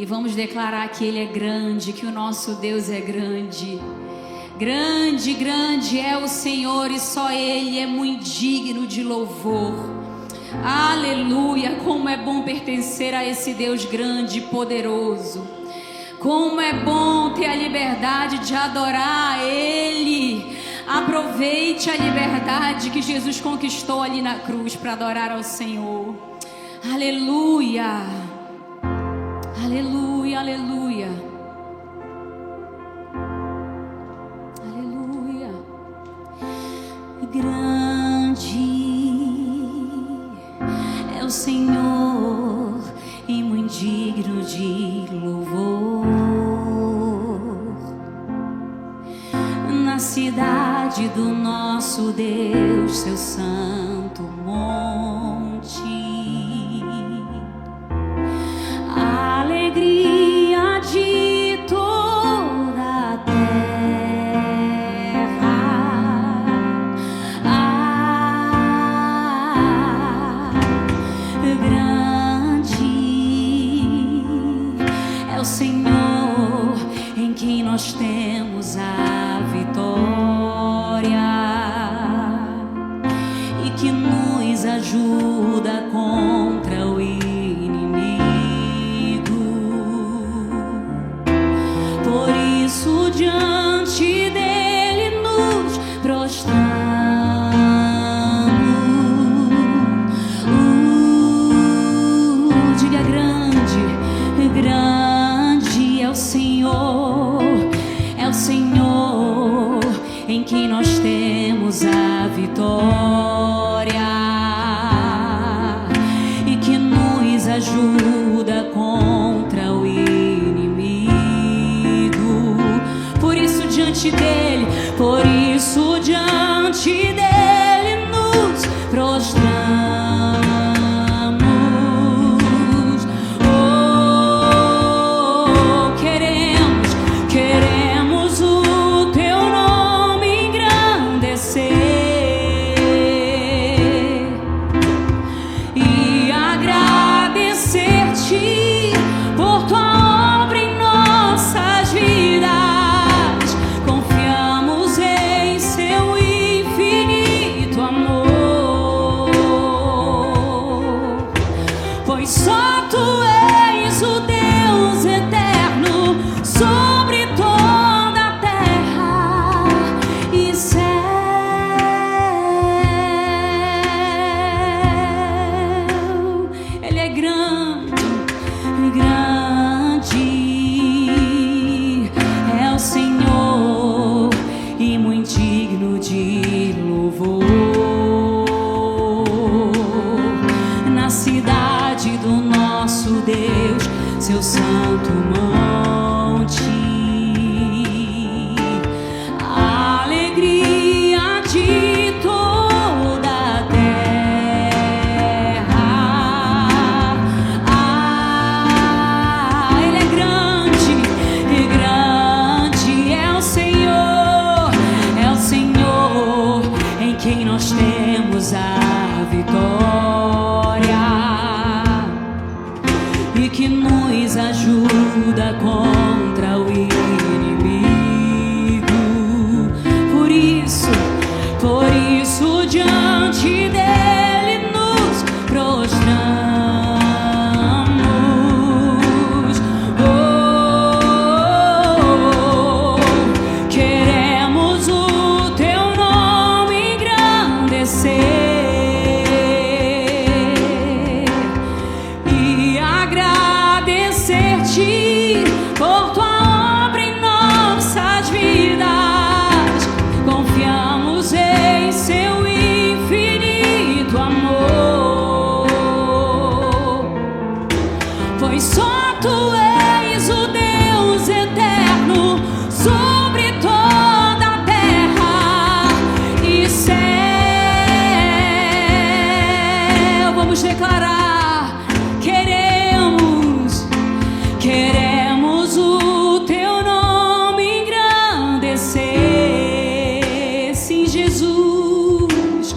e vamos declarar que Ele é grande, que o nosso Deus é grande. Grande, grande é o Senhor e só Ele é muito digno de louvor. Aleluia, como é bom pertencer a esse Deus grande e poderoso. Como é bom ter a liberdade de adorar a Ele. Aproveite a liberdade que Jesus conquistou ali na cruz para adorar ao Senhor. Aleluia, aleluia, aleluia, aleluia. Grande é o Senhor e muito digno de louvor. Na cidade do nosso Deus, seu santo monte, a alegria de toda a terra. Grande é o Senhor em quem nós temos a vitória e que nos ajuda contra o inimigo. Por isso diante dele nos prostramos. Diga grande, grande é o Senhor em quem nós temos a vitória e que nos ajuda contra o inimigo. Por isso diante dele nos prostramos. Só tu és o Deus eterno sobre toda a terra e céu. Ele é grande, grande é o Senhor e muito digno de louvor. Na cidade do nosso Deus, seu santo monte, a alegria de toda a terra. Ele é grande, e grande é o Senhor em quem nós temos a vitória e que nos ajuda contra o inimigo. Por isso diante dele nos prostramos. Queremos o teu nome engrandecer por tua obra em nossas vidas. Confiamos em seu infinito amor, pois só tu és o Deus eterno sobre toda a terra e céu. Vamos declarar: queremos o teu nome engrandecer, sim, Jesus,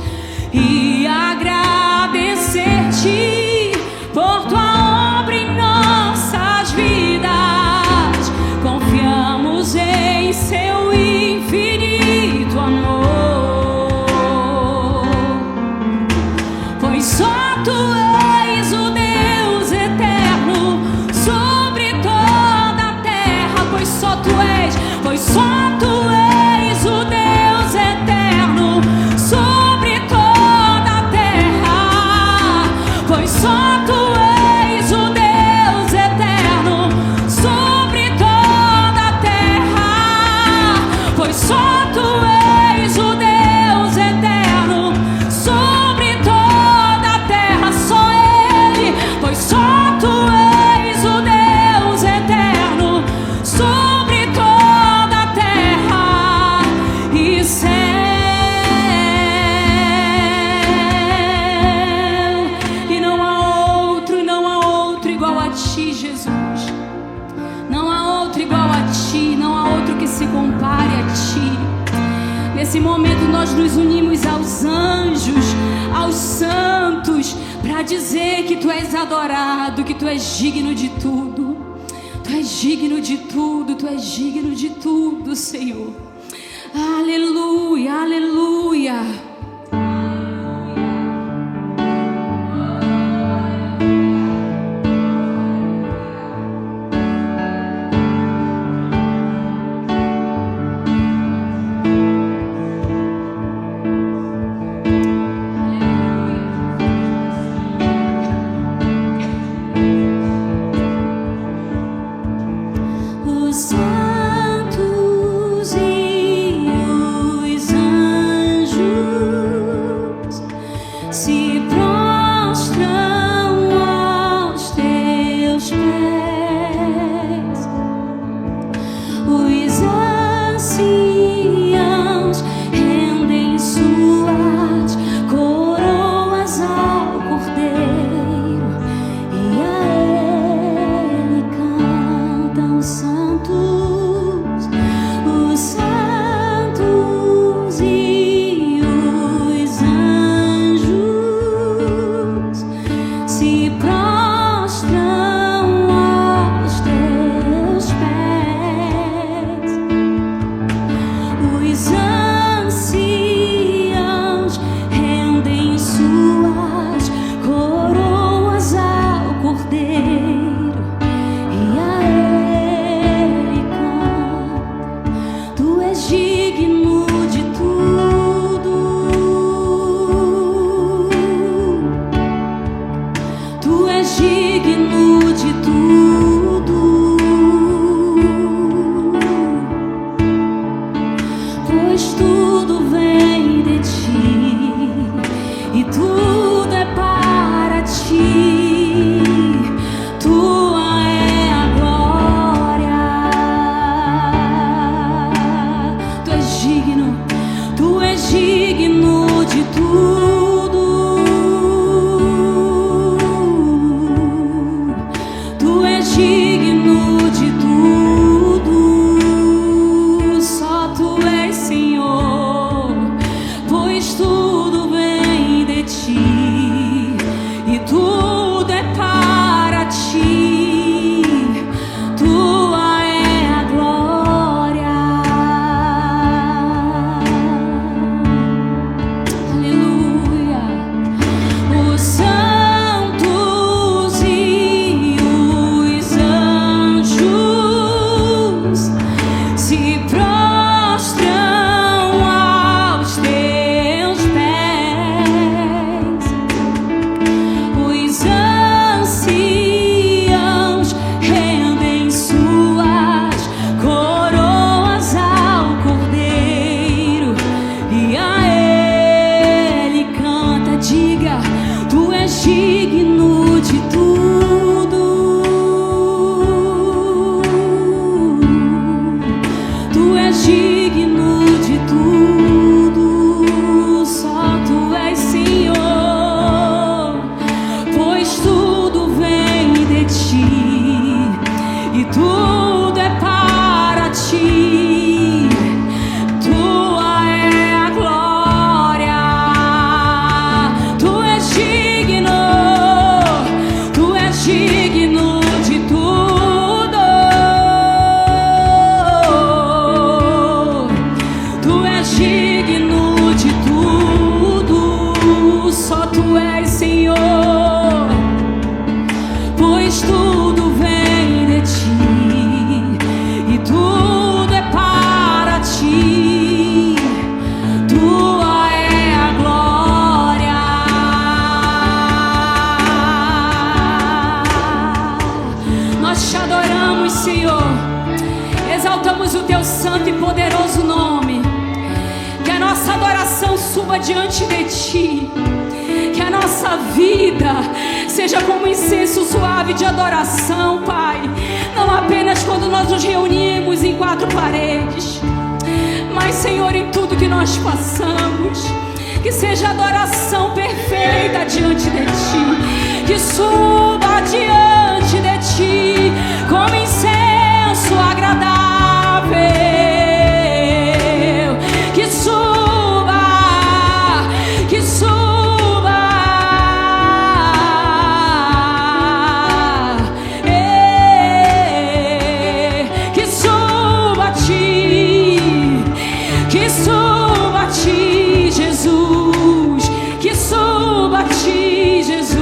e agradecer-te por tua obra em nossas vidas. Jesus. Não há outro igual a Ti, não há outro que se compare a Ti. Nesse momento nós nos unimos aos anjos, aos santos, para dizer que Tu és adorado, que Tu és digno de tudo. Tu és digno de tudo, Tu és digno de tudo, Senhor. Aleluia, aleluia. suba diante de Ti. Que a nossa vida seja como incenso suave de adoração, Pai. Não apenas quando nós nos reunimos em quatro paredes, mas, Senhor, em tudo que nós façamos. Que seja adoração perfeita diante de Ti. Que suba diante diante de ti como incenso agradável. Que suba, que suba, que suba a ti, que suba a ti, Jesus, que suba a ti, Jesus.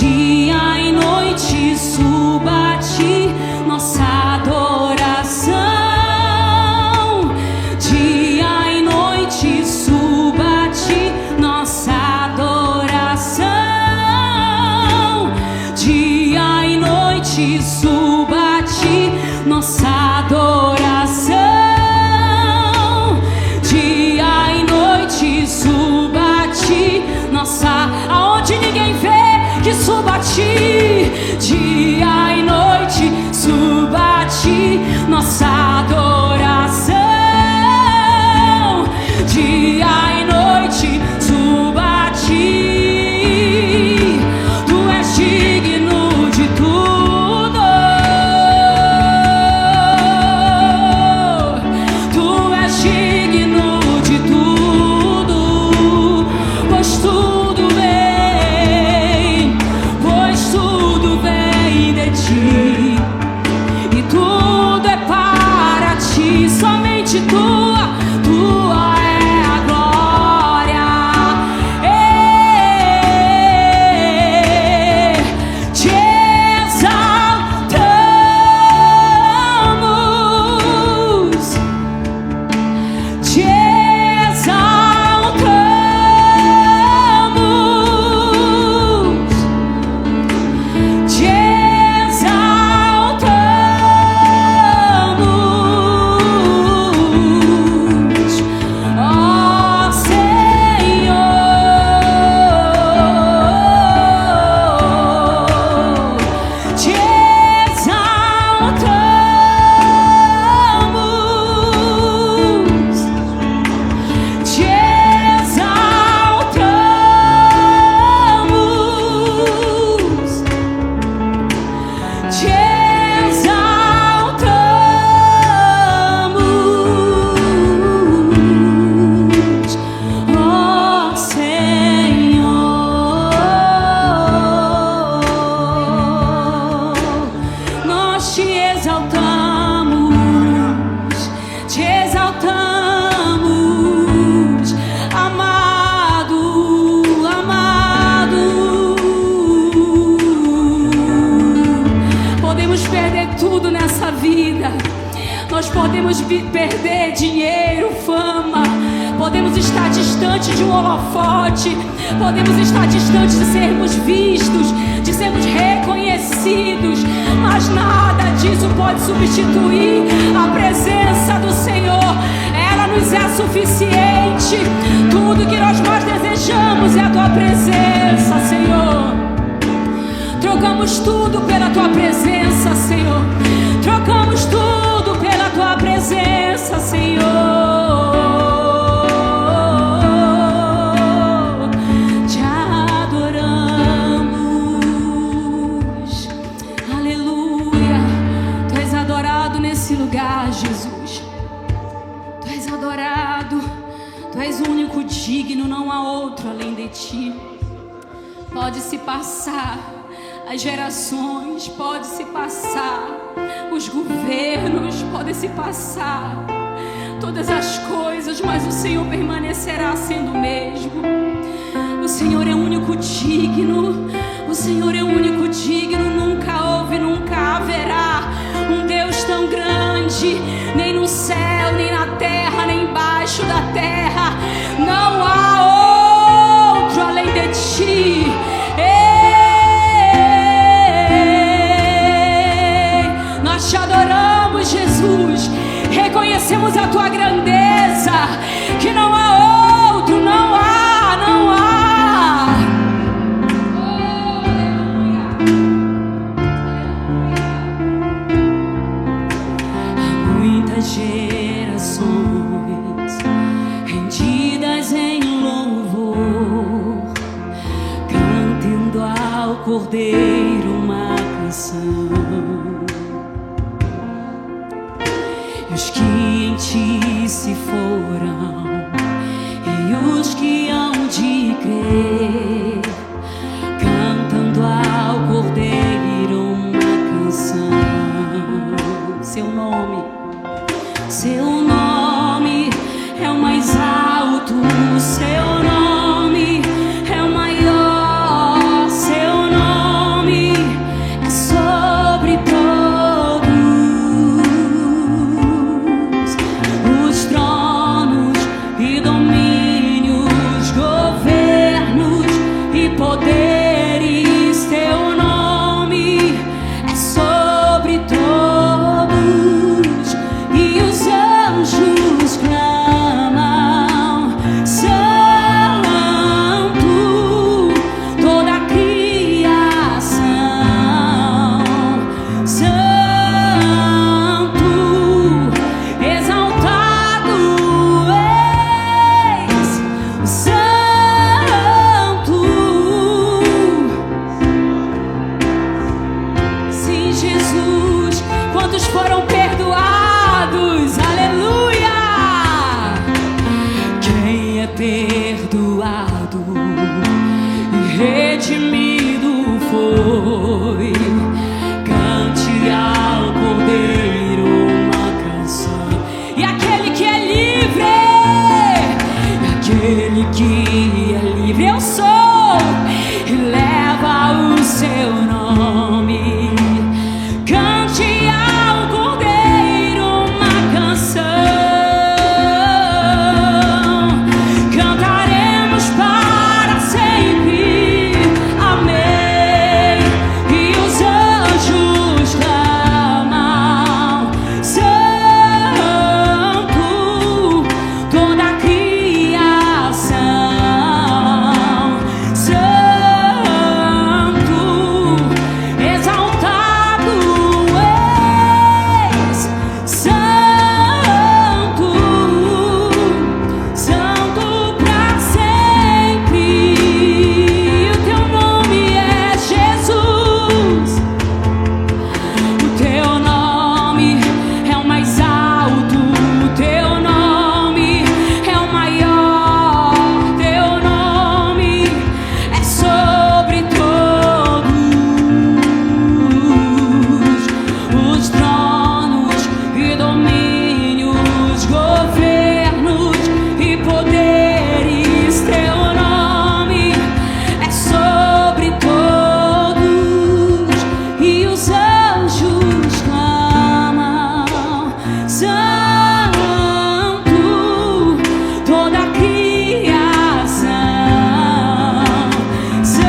Dia e noite suba a ti nossa adoração. Dia e noite suba a ti nossa adoração. Dia e noite suba a ti nossa adoração. Dia e noite suba a ti nossa, aonde ninguém vê, que suba a ti. Dia e noite suba a ti nossa adoração. Dia e noite suba a ti. Tu és digno de tudo. Tu és digno de tudo, pois tudo vem, pois tudo vem de ti, e tudo é para ti, somente tua, tua é a glória. Te exaltamos, te exaltamos, te exaltamos, ó Senhor. Te exaltamos, te exaltamos, te exaltamos, ó Senhor. Nós te exaltamos, amado, amado. Podemos perder tudo nessa vida. Nós podemos perder dinheiro, fama. Podemos estar distante de um holofote. Podemos estar distante de sermos vistos, de sermos reconhecidos. Mas nada disso pode substituir a presença do Senhor. Ela nos é suficiente. Tudo que nós mais desejamos é a tua presença, Senhor. Trocamos tudo pela tua presença, Senhor. Trocamos tudo pela tua presença, Senhor. Te adoramos. Aleluia. Tu és adorado nesse lugar, Jesus. Tu és adorado. Tu és o único digno, não há outro além de ti. Pode se passar as gerações, pode se passar os governos, pode se passar todas as coisas, mas o Senhor permanecerá sendo o mesmo. O Senhor é o único digno, o Senhor é o único digno. Nunca houve, nunca haverá um Deus tão grande, nem no céu, nem na terra, nem embaixo da terra. Não há outro além de ti. Nós te adoramos, Jesus. Reconhecemos a tua grandeza, que não há outro, não há, não há. Há muitas gerações rendidas Cordeiro uma canção. E os que em ti se foram, e os que hão de crer, cantando ao Cordeiro uma canção. Seu nome é o mais alto, seu nome é o maior, seu nome é sobre todos os tronos e domínios, governos e poderes. Teu nome é sobre todos, e os anjos clamam: Santo, toda a criação, Santo, exaltado és, Santo. Sim, Jesus, quantos foram perdoados? Aleluia! Quem é perdoado e redimido foi, cante ao Cordeiro uma canção. E aquele que é livre, eu sou, e leva o seu nome. Cante ao Cordeiro uma canção, cantaremos para sempre, amém. E os anjos clamam: Santo, toda a criação, Santo, exaltado és, Santo, Santo pra sempre. O teu nome é Jesus, o teu nome é o mais alto, o teu nome é o maior, teu nome é sobre todos os tronos e domínios, governos e poderes. Teu nome é sobre todos, e os anjos clamam: Santo, toda a criação, Santo,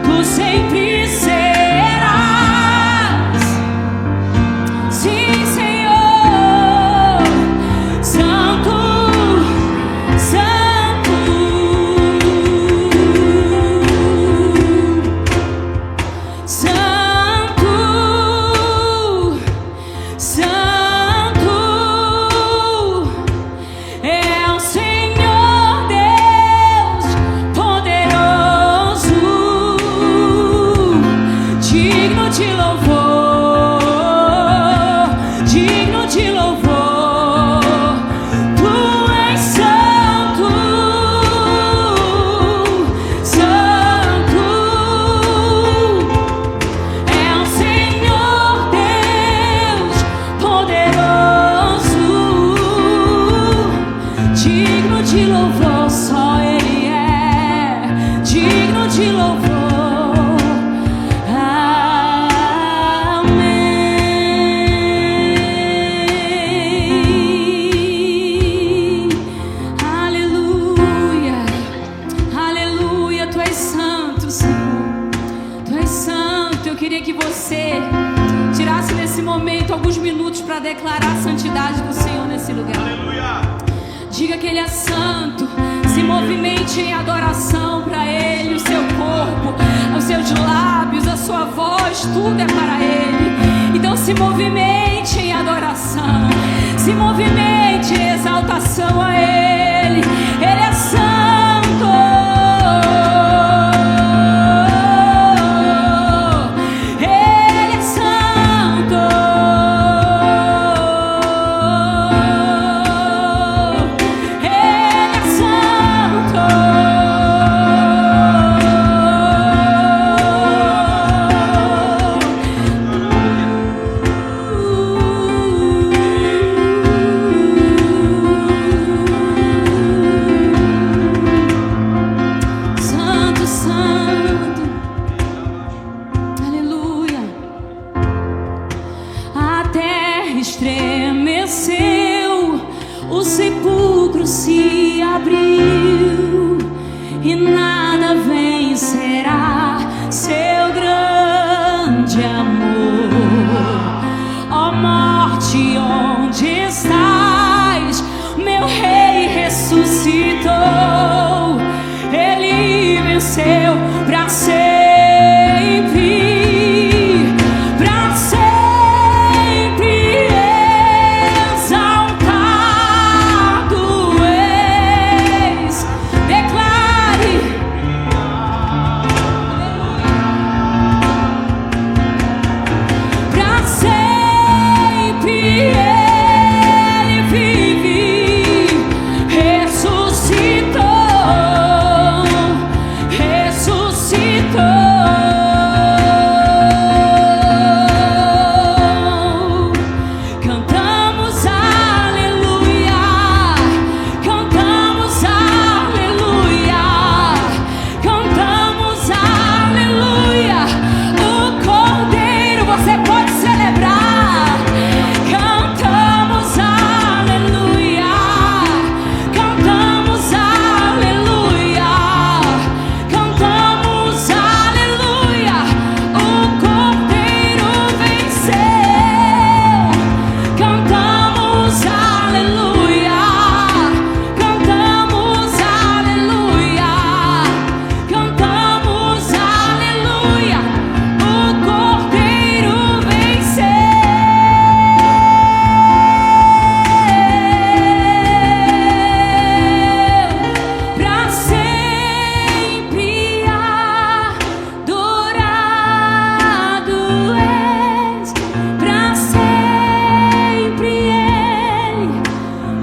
tu sempre serás. Sim, Senhor, Santo, Santo, Santo, Santo, é o Senhor Deus poderoso, digno de louvor, digno de louvor. Tu és santo, santo, é o Senhor Deus poderoso, digno de louvor. Só Ele é digno de louvor. Amém. Aleluia, aleluia. Tu és santo, Senhor, tu és santo. Eu queria que você tirasse nesse momento alguns minutos para declarar a santidade do Senhor nesse lugar. Diga que Ele é santo. Se movimente em adoração para Ele. O seu corpo, os seus lábios, a sua voz, tudo é para Ele. Então se movimente em adoração, se movimente em exaltação a Ele. Ele é santo. venceu para sempre. Para sempre exaltado és. Declare. Para sempre ele vive, ressuscitou, ressuscitou. Cantamos aleluia, cantamos aleluia, cantamos aleluia. O Cordeiro, você pode celebrar. Cantamos aleluia, cantamos aleluia, cantamos aleluia. O Cordeiro venceu. Cantamos aleluia, cantamos aleluia, cantamos aleluia. O Cordeiro venceu. Para sempre adorado és. Para sempre ele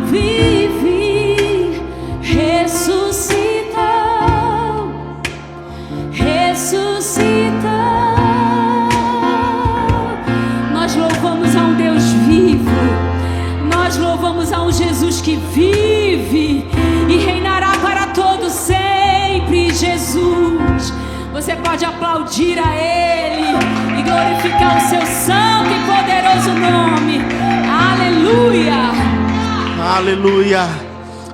vive, ressuscitou, ressuscitou. Nós louvamos a um Deus vivo. Nós louvamos a um Jesus que vive e reinará para todo sempre. Jesus, você pode aplaudir a Ele e glorificar o seu santo e poderoso nome. Aleluia. Aleluia,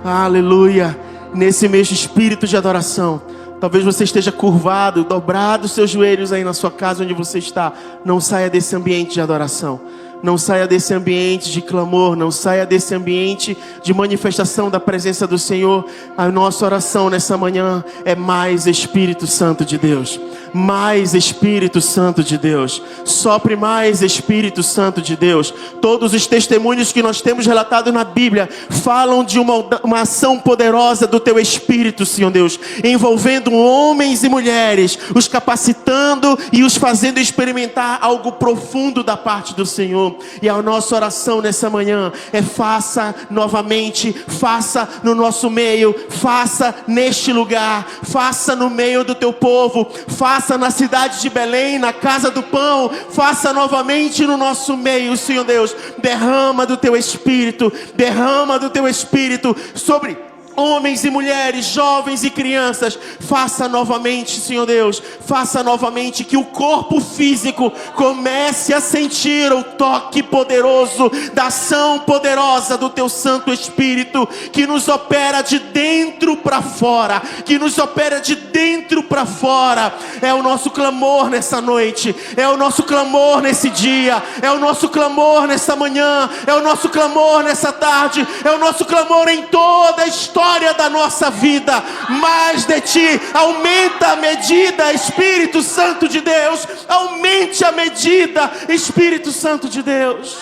aleluia. Nesse mesmo espírito de adoração, talvez você esteja curvado, dobrado os seus joelhos aí na sua casa onde você está. Não saia desse ambiente de adoração. Não saia desse ambiente de clamor, não saia desse ambiente de manifestação da presença do Senhor. A nossa oração nessa manhã é mais Espírito Santo de Deus. Mais Espírito Santo de Deus. Sopre mais Espírito Santo de Deus. Todos os testemunhos que nós temos relatados na Bíblia falam de uma ação poderosa do Teu Espírito, Senhor Deus, envolvendo homens e mulheres, os capacitando e os fazendo experimentar algo profundo da parte do Senhor. E a nossa oração nessa manhã é: faça novamente, faça no nosso meio, faça neste lugar, faça no meio do Teu povo, faça na cidade de Belém, na casa do pão, faça novamente no nosso meio, Senhor Deus. Derrama do Teu Espírito, derrama do Teu Espírito sobre homens e mulheres, jovens e crianças. Faça novamente, Senhor Deus, faça novamente que o corpo físico comece a sentir o toque poderoso da ação poderosa do Teu Santo Espírito, que nos opera de dentro para fora, que nos opera de dentro para fora. É o nosso clamor nessa noite, é o nosso clamor nesse dia, é o nosso clamor nessa manhã, é o nosso clamor nessa tarde, é o nosso clamor em toda a história da nossa vida. Mais de Ti, aumenta a medida, Espírito Santo de Deus, aumente a medida, Espírito Santo de Deus.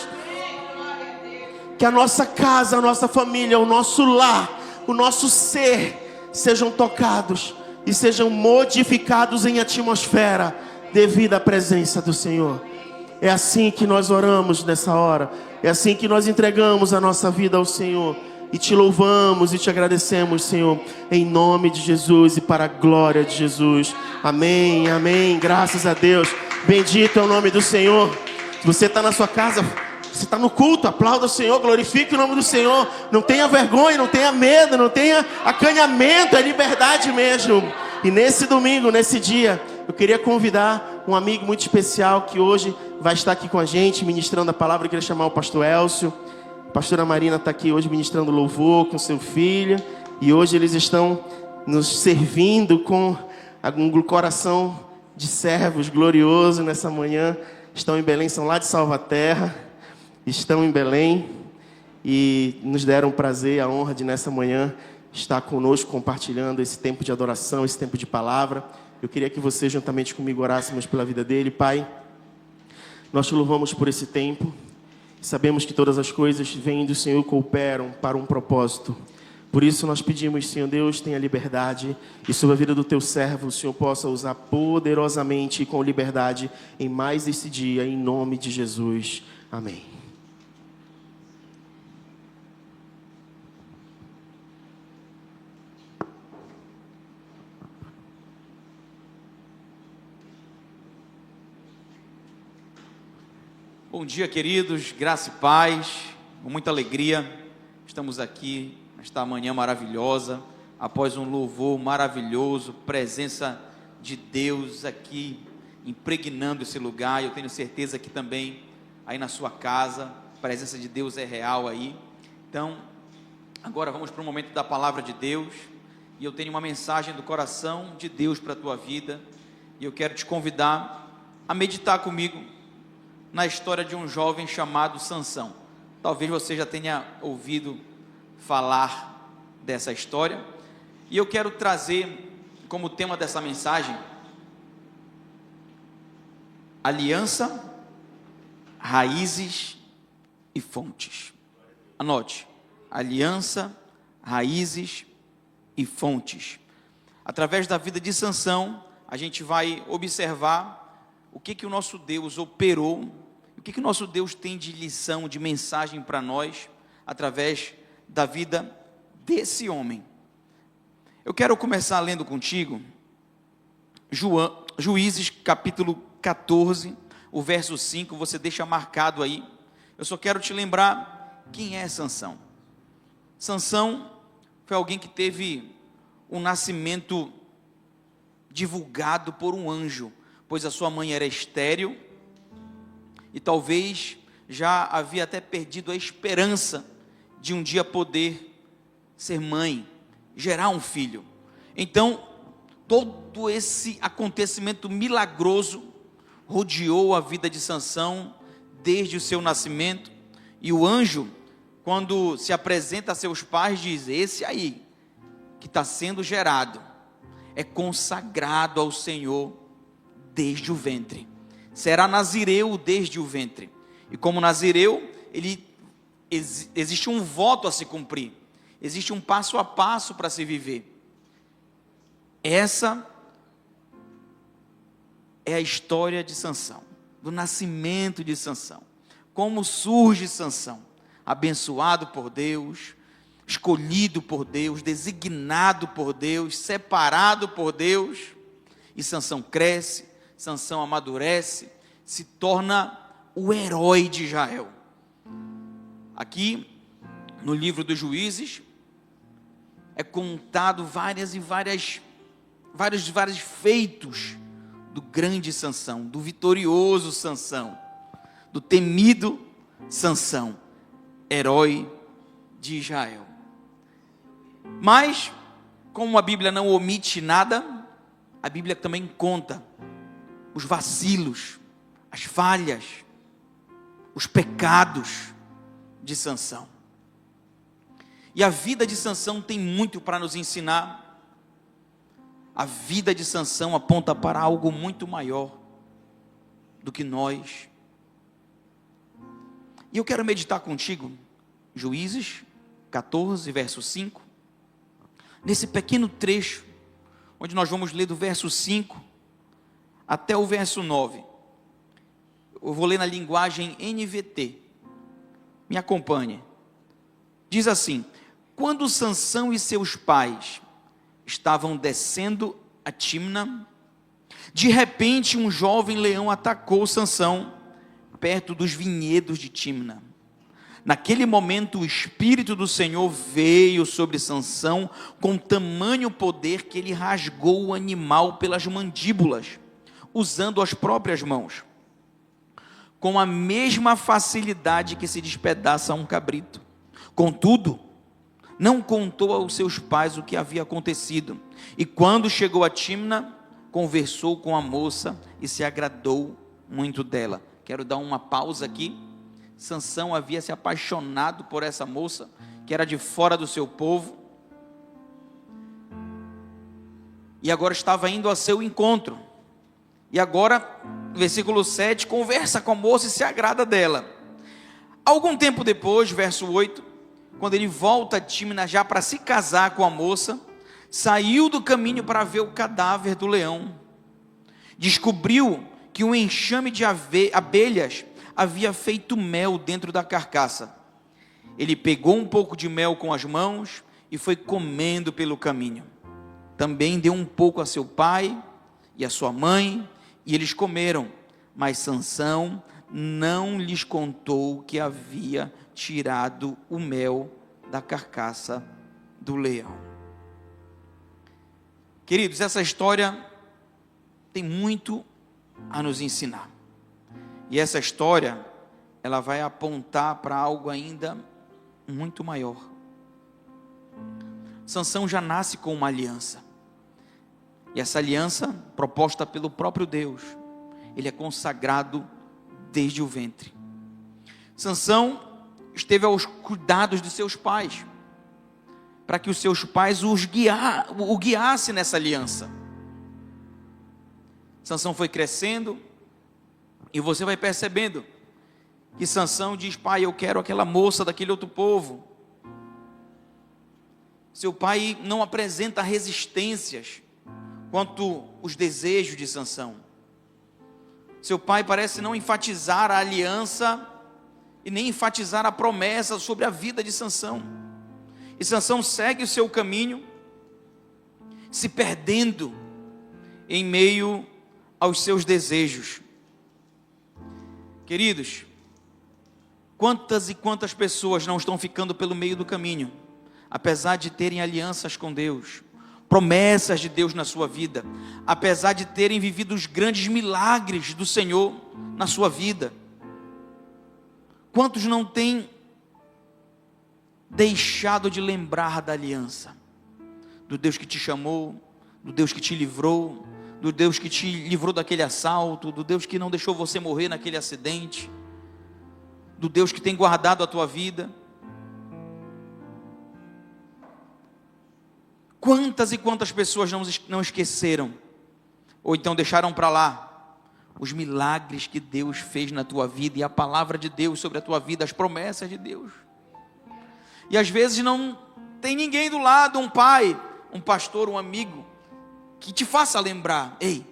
Que a nossa casa, a nossa família, o nosso lar, o nosso ser sejam tocados e sejam modificados em atmosfera devido à presença do Senhor. É assim que nós oramos nessa hora, é assim que nós entregamos a nossa vida ao Senhor. E Te louvamos e Te agradecemos, Senhor, em nome de Jesus e para a glória de Jesus. Amém, amém, graças a Deus. Bendito é o nome do Senhor. Se você está na sua casa, você está no culto, aplauda o Senhor, glorifique o nome do Senhor. Não tenha vergonha, não tenha medo, não tenha acanhamento, é liberdade mesmo. E nesse domingo, nesse dia, eu queria convidar um amigo muito especial que hoje vai estar aqui com a gente, ministrando a palavra. Eu queria chamar o pastor Elcio. A pastora Marina está aqui hoje ministrando louvor com seu filho. E hoje eles estão nos servindo com um coração de servos glorioso nessa manhã. Estão em Belém, são lá de Salvaterra. Estão em Belém e nos deram o prazer e a honra de nessa manhã estar conosco compartilhando esse tempo de adoração, esse tempo de palavra. Eu queria que você juntamente comigo orássemos pela vida dele. Pai, nós te louvamos por esse tempo. Sabemos que todas as coisas vêm do Senhor e cooperam para um propósito. Por isso nós pedimos, Senhor Deus, tenha liberdade e sobre a vida do teu servo, o Senhor possa usar poderosamente e com liberdade em mais esse dia, em nome de Jesus. Amém. Bom dia, queridos, graça e paz, com muita alegria, estamos aqui nesta manhã maravilhosa, após um louvor maravilhoso, presença de Deus aqui, impregnando esse lugar. Eu tenho certeza que também aí na sua casa, a presença de Deus é real aí. Então, agora vamos para o momento da palavra de Deus, e eu tenho uma mensagem do coração de Deus para a tua vida, e eu quero te convidar a meditar comigo na história de um jovem chamado Sansão. Talvez você já tenha ouvido falar dessa história, e eu quero trazer como tema dessa mensagem: aliança, raízes e fontes. Anote: aliança, raízes e fontes. Através da vida de Sansão, a gente vai observar o que o nosso Deus operou, o que o nosso Deus tem de lição, de mensagem para nós, através da vida desse homem. Eu quero começar lendo contigo Juízes capítulo 14, o verso 5, você deixa marcado aí. Eu só quero te lembrar quem é Sansão. Sansão foi alguém que teve um nascimento divulgado por um anjo, pois a sua mãe era estéril, e talvez já havia até perdido a esperança de um dia poder ser mãe, gerar um filho. Então, todo esse acontecimento milagroso rodeou a vida de Sansão desde o seu nascimento, e o anjo, quando se apresenta a seus pais, diz: esse aí, que está sendo gerado, é consagrado ao Senhor desde o ventre, será nazireu desde o ventre, e como nazireu, existe um voto a se cumprir, existe um passo a passo para se viver. Essa é a história de Sansão, do nascimento de Sansão, como surge Sansão, abençoado por Deus, escolhido por Deus, designado por Deus, separado por Deus, e Sansão cresce, Sansão amadurece, se torna o herói de Israel. Aqui, no livro dos Juízes, é contado vários feitos do grande Sansão, do vitorioso Sansão, do temido Sansão, herói de Israel. Mas, como a Bíblia não omite nada, a Bíblia também conta os vacilos, as falhas, os pecados de Sansão. E a vida de Sansão tem muito para nos ensinar. A vida de Sansão aponta para algo muito maior do que nós. E eu quero meditar contigo Juízes 14, verso 5, nesse pequeno trecho, onde nós vamos ler do verso 5 até o verso 9. Eu vou ler na linguagem NVT, me acompanhe. Diz assim: quando Sansão e seus pais estavam descendo a Tímna, de repente um jovem leão atacou Sansão, perto dos vinhedos de Tímna. Naquele momento o Espírito do Senhor veio sobre Sansão com tamanho poder que ele rasgou o animal pelas mandíbulas, usando as próprias mãos, com a mesma facilidade que se despedaça um cabrito. Contudo, não contou aos seus pais o que havia acontecido, e quando chegou a Tímna, conversou com a moça e se agradou muito dela. Quero dar uma pausa aqui. Sansão havia se apaixonado por essa moça, que era de fora do seu povo, e agora estava indo a seu encontro. E agora, versículo 7, conversa com a moça e se agrada dela. Algum tempo depois, verso 8, quando ele volta a Tímina já para se casar com a moça, saiu do caminho para ver o cadáver do leão. Descobriu que um enxame de abelhas havia feito mel dentro da carcaça. Ele pegou um pouco de mel com as mãos e foi comendo pelo caminho. Também deu um pouco a seu pai e a sua mãe, e eles comeram, mas Sansão não lhes contou que havia tirado o mel da carcaça do leão. Queridos, essa história tem muito a nos ensinar. E essa história, ela vai apontar para algo ainda muito maior. Sansão já nasce com uma aliança. E essa aliança, proposta pelo próprio Deus, ele é consagrado desde o ventre. Sansão esteve aos cuidados de seus pais, para que os seus pais o guiassem nessa aliança. Sansão foi crescendo, e você vai percebendo que Sansão diz: pai, eu quero aquela moça daquele outro povo. Seu pai não apresenta resistências quanto os desejos de Sansão. Seu pai parece não enfatizar a aliança e nem enfatizar a promessa sobre a vida de Sansão. E Sansão segue o seu caminho, se perdendo em meio aos seus desejos. Queridos, quantas e quantas pessoas não estão ficando pelo meio do caminho, apesar de terem alianças com Deus, promessas de Deus na sua vida, apesar de terem vivido os grandes milagres do Senhor na sua vida. Quantos não têm deixado de lembrar da aliança, do Deus que te chamou, do Deus que te livrou, do Deus que te livrou daquele assalto, do Deus que não deixou você morrer naquele acidente, do Deus que tem guardado a tua vida? Quantas e quantas pessoas não esqueceram, ou então deixaram para lá, os milagres que Deus fez na tua vida, e a palavra de Deus sobre a tua vida, as promessas de Deus. E às vezes não tem ninguém do lado, um pai, um pastor, um amigo, que te faça lembrar: ei,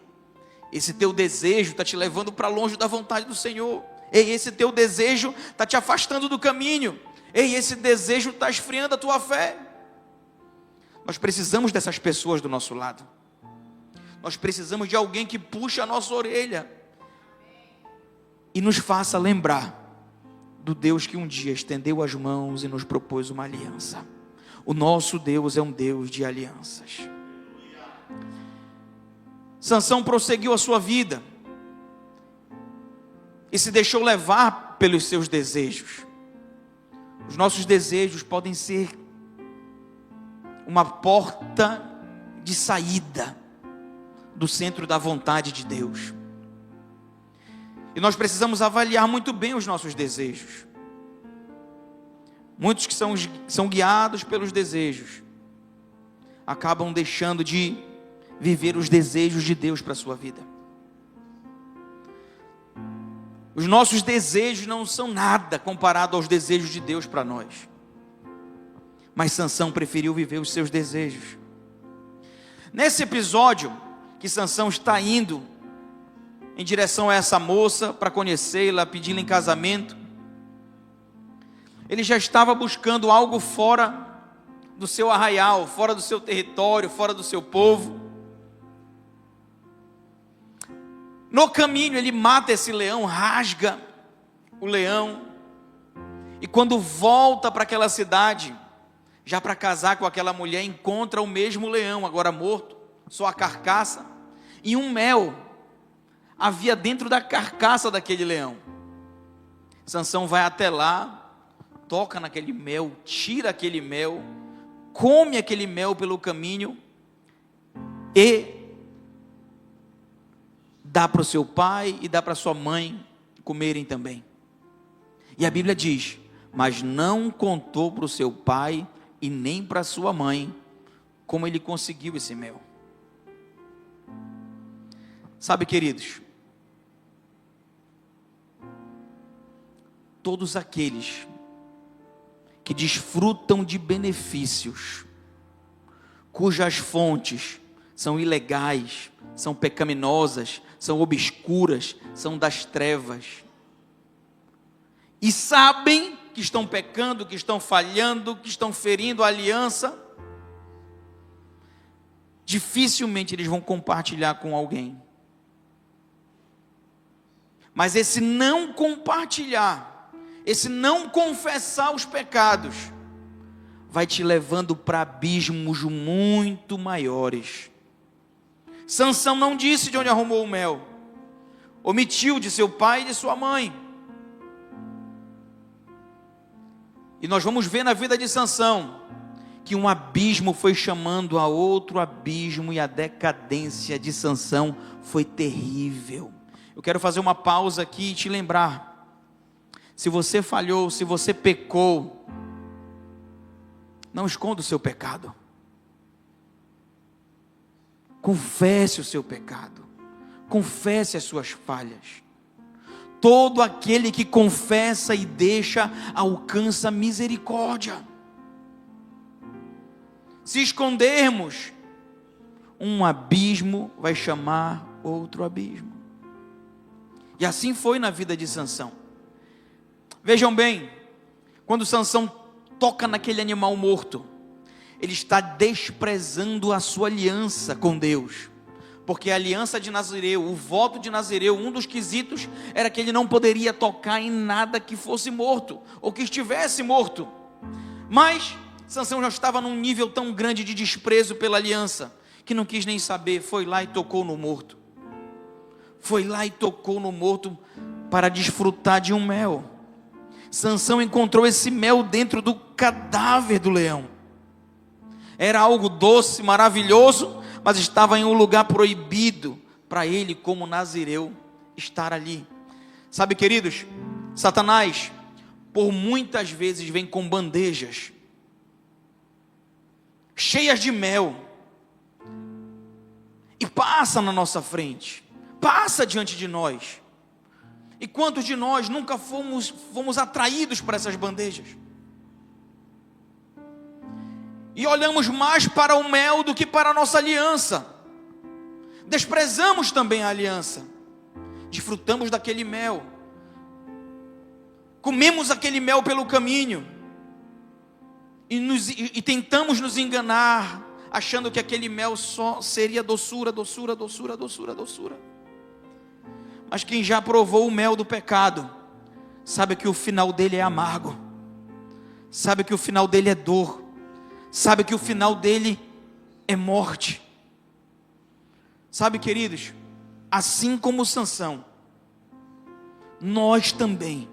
esse teu desejo está te levando para longe da vontade do Senhor. Ei, esse teu desejo está te afastando do caminho. Ei, esse desejo está esfriando a tua fé. Nós precisamos dessas pessoas do nosso lado. Nós precisamos de alguém que puxe a nossa orelha e nos faça lembrar do Deus que um dia estendeu as mãos e nos propôs uma aliança. O nosso Deus é um Deus de alianças. Sansão prosseguiu a sua vida e se deixou levar pelos seus desejos. Os nossos desejos podem ser uma porta de saída do centro da vontade de Deus. E nós precisamos avaliar muito bem os nossos desejos. Muitos que são guiados pelos desejos acabam deixando de viver os desejos de Deus para a sua vida. Os nossos desejos não são nada comparado aos desejos de Deus para nós. Mas Sansão preferiu viver os seus desejos. Nesse episódio que Sansão está indo em direção a essa moça para conhecê-la, pedi-la em casamento, ele já estava buscando algo fora do seu arraial, fora do seu território, fora do seu povo. No caminho ele mata esse leão, rasga o leão, e quando volta para aquela cidade, já para casar com aquela mulher, encontra o mesmo leão, agora morto, só a carcaça, e um mel havia dentro da carcaça daquele leão. Sansão vai até lá, toca naquele mel, tira aquele mel, come aquele mel pelo caminho e dá para o seu pai e dá para sua mãe comerem também. E a Bíblia diz: mas não contou para o seu pai e nem para sua mãe como ele conseguiu esse mel. Sabe, queridos, todos aqueles que desfrutam de benefícios, cujas fontes são ilegais, são pecaminosas, são obscuras, são das trevas, e sabem que estão pecando, que estão falhando, que estão ferindo a aliança, dificilmente eles vão compartilhar com alguém. Mas esse não compartilhar, esse não confessar os pecados, vai te levando para abismos muito maiores. Sansão não disse de onde arrumou o mel, omitiu de seu pai e de sua mãe. E nós vamos ver na vida de Sansão que um abismo foi chamando a outro abismo, e a decadência de Sansão foi terrível. Eu quero fazer uma pausa aqui e te lembrar: se você falhou, se você pecou, não esconda o seu pecado. Confesse o seu pecado. Confesse as suas falhas. Todo aquele que confessa e deixa, alcança misericórdia. Se escondermos, um abismo vai chamar outro abismo. E assim foi na vida de Sansão. Vejam bem, quando Sansão toca naquele animal morto, ele está desprezando a sua aliança com Deus. Porque a aliança de Nazireu, o voto de Nazireu, um dos quesitos era que ele não poderia tocar em nada que fosse morto, ou que estivesse morto. Mas Sansão já estava num nível tão grande de desprezo pela aliança, que não quis nem saber, foi lá e tocou no morto. Foi lá e tocou no morto para desfrutar de um mel. Sansão encontrou esse mel dentro do cadáver do leão. Era algo doce, maravilhoso, mas estava em um lugar proibido para ele, como nazireu, estar ali. Sabe, queridos, Satanás, por muitas vezes, vem com bandejas cheias de mel e passa na nossa frente, passa diante de nós. E quantos de nós nunca fomos atraídos para essas bandejas? E olhamos mais para o mel do que para a nossa aliança. Desprezamos também a aliança. Desfrutamos daquele mel. Comemos aquele mel pelo caminho. E tentamos nos enganar, achando que aquele mel só seria doçura, doçura, doçura, doçura, doçura. Mas quem já provou o mel do pecado, sabe que o final dele é amargo. Sabe que o final dele é dor. Sabe que o final dele é morte. Sabe, queridos, assim como Sansão, nós também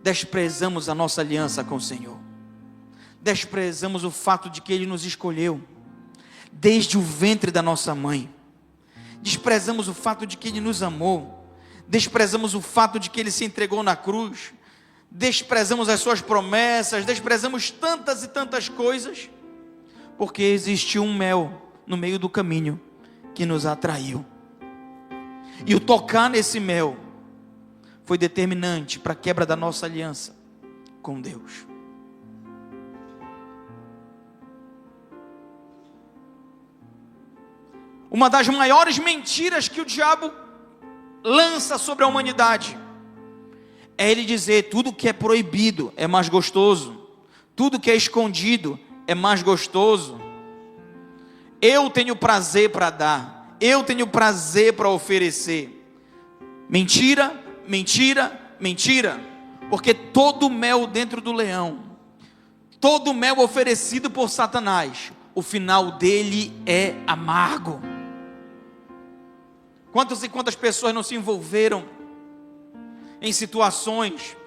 desprezamos a nossa aliança com o Senhor. Desprezamos o fato de que Ele nos escolheu desde o ventre da nossa mãe. Desprezamos o fato de que Ele nos amou. Desprezamos o fato de que Ele se entregou na cruz. Desprezamos as suas promessas, desprezamos tantas e tantas coisas, porque existiu um mel no meio do caminho que nos atraiu. E o tocar nesse mel foi determinante para a quebra da nossa aliança com Deus. Uma das maiores mentiras que o diabo lança sobre a humanidade é ele dizer: tudo que é proibido é mais gostoso, tudo que é escondido é mais gostoso. Eu tenho prazer para dar, eu tenho prazer para oferecer. Mentira, mentira, mentira. Porque todo mel dentro do leão, todo mel oferecido por Satanás, o final dele é amargo. Quantas e quantas pessoas não se envolveram em situações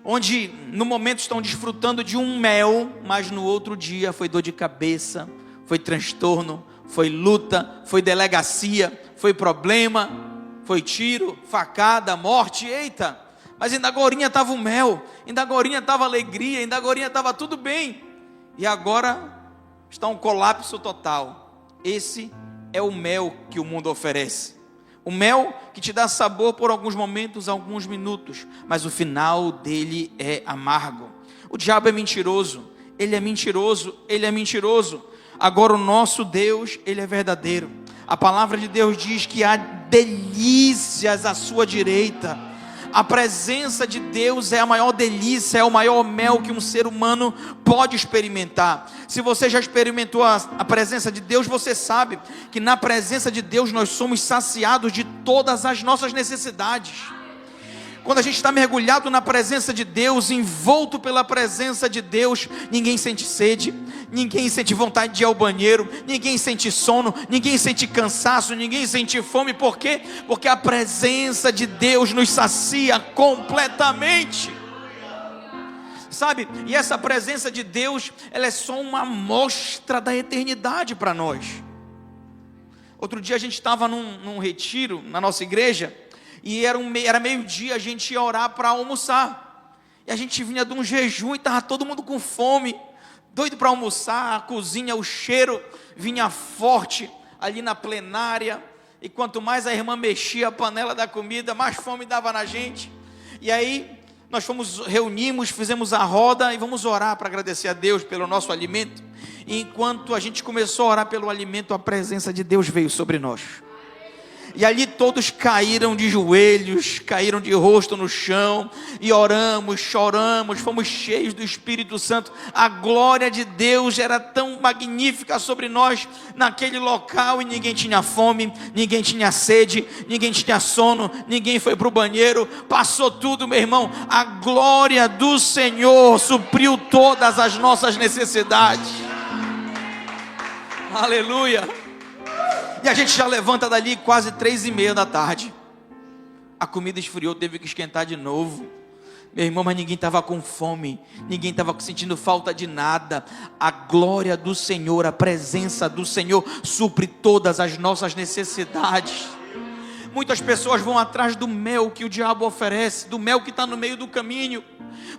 onde no momento estão desfrutando de um mel, mas no outro dia foi dor de cabeça, foi transtorno, foi luta, foi delegacia, foi problema, foi tiro, facada, morte. Eita, mas ainda agorinha estava o mel, ainda agorinha estava a alegria, ainda agorinha estava tudo bem, e agora está um colapso total. Esse é o mel que o mundo oferece. O mel que te dá sabor por alguns momentos, alguns minutos, mas o final dele é amargo. O diabo é mentiroso, ele é mentiroso, ele é mentiroso. Agora o nosso Deus, ele é verdadeiro. A palavra de Deus diz que há delícias à sua direita. A presença de Deus é a maior delícia, é o maior mel que um ser humano pode experimentar. Se você já experimentou a presença de Deus, você sabe que na presença de Deus nós somos saciados de todas as nossas necessidades. Quando a gente está mergulhado na presença de Deus, envolto pela presença de Deus, ninguém sente sede, ninguém sente vontade de ir ao banheiro, ninguém sente sono, ninguém sente cansaço, ninguém sente fome. Por quê? Porque a presença de Deus nos sacia completamente. Sabe? E essa presença de Deus, ela é só uma amostra da eternidade para nós. Outro dia a gente estava num retiro na nossa igreja, e era meio-dia, a gente ia orar para almoçar. E a gente vinha de um jejum e estava todo mundo com fome, doido para almoçar. A cozinha, o cheiro vinha forte ali na plenária. E quanto mais a irmã mexia a panela da comida, mais fome dava na gente. E aí nós reunimos, fizemos a roda e vamos orar para agradecer a Deus pelo nosso alimento. E enquanto a gente começou a orar pelo alimento, a presença de Deus veio sobre nós. E ali todos caíram de joelhos, caíram de rosto no chão, e oramos, choramos, fomos cheios do Espírito Santo. A glória de Deus era tão magnífica sobre nós naquele local, e ninguém tinha fome, ninguém tinha sede, ninguém tinha sono, ninguém foi para o banheiro, passou tudo, meu irmão. A glória do Senhor supriu todas as nossas necessidades. Aleluia. E a gente já levanta dali quase 3:30 da tarde. A comida esfriou, teve que esquentar de novo. Meu irmão, mas ninguém estava com fome, ninguém estava sentindo falta de nada. A glória do Senhor, a presença do Senhor supre todas as nossas necessidades. Muitas pessoas vão atrás do mel que o diabo oferece, do mel que está no meio do caminho,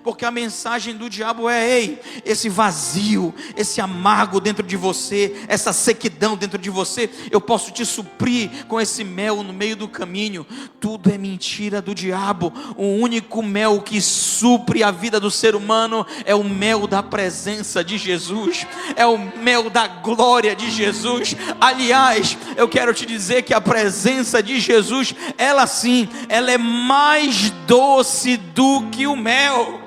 porque a mensagem do diabo é: ei, esse vazio, esse amargo dentro de você, essa sequidão dentro de você, eu posso te suprir com esse mel no meio do caminho. Tudo é mentira do diabo. O único mel que supre a vida do ser humano é o mel da presença de Jesus, é o mel da glória de Jesus. Aliás, eu quero te dizer que a presença de Jesus, ela sim, ela é mais doce do que o mel.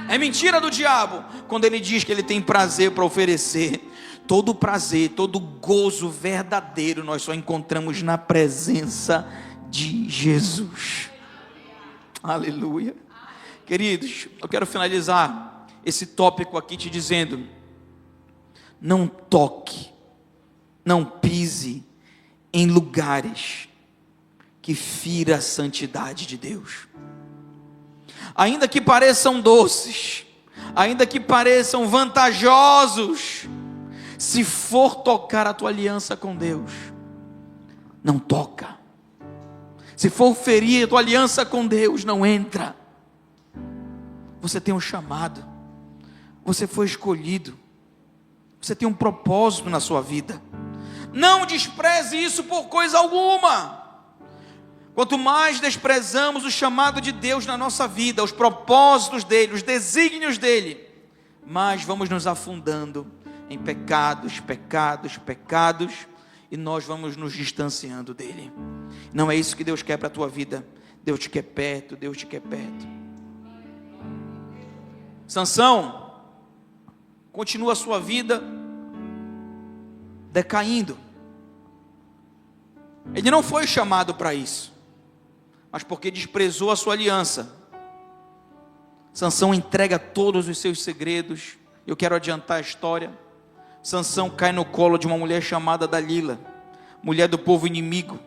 É mentira do diabo quando ele diz que ele tem prazer para oferecer. Todo prazer, todo gozo verdadeiro nós só encontramos na presença de Jesus. Aleluia. Queridos, eu quero finalizar esse tópico aqui te dizendo: não toque, não pise em lugares que fira a santidade de Deus. Ainda que pareçam doces, ainda que pareçam vantajosos, se for tocar a tua aliança com Deus, não toca. Se for ferir a tua aliança com Deus, não entra. Você tem um chamado, você foi escolhido, você tem um propósito na sua vida. Não despreze isso por coisa alguma. Quanto mais desprezamos o chamado de Deus na nossa vida, os propósitos dele, os desígnios dele, mais vamos nos afundando em pecados, e nós vamos nos distanciando dele. Não é isso que Deus quer para a tua vida. Deus te quer perto, Deus te quer perto. Sansão continua a sua vida decaindo. Ele não foi chamado para isso, mas porque desprezou a sua aliança, Sansão entrega todos os seus segredos. Eu quero adiantar a história. Sansão cai no colo de uma mulher chamada Dalila, mulher do povo inimigo.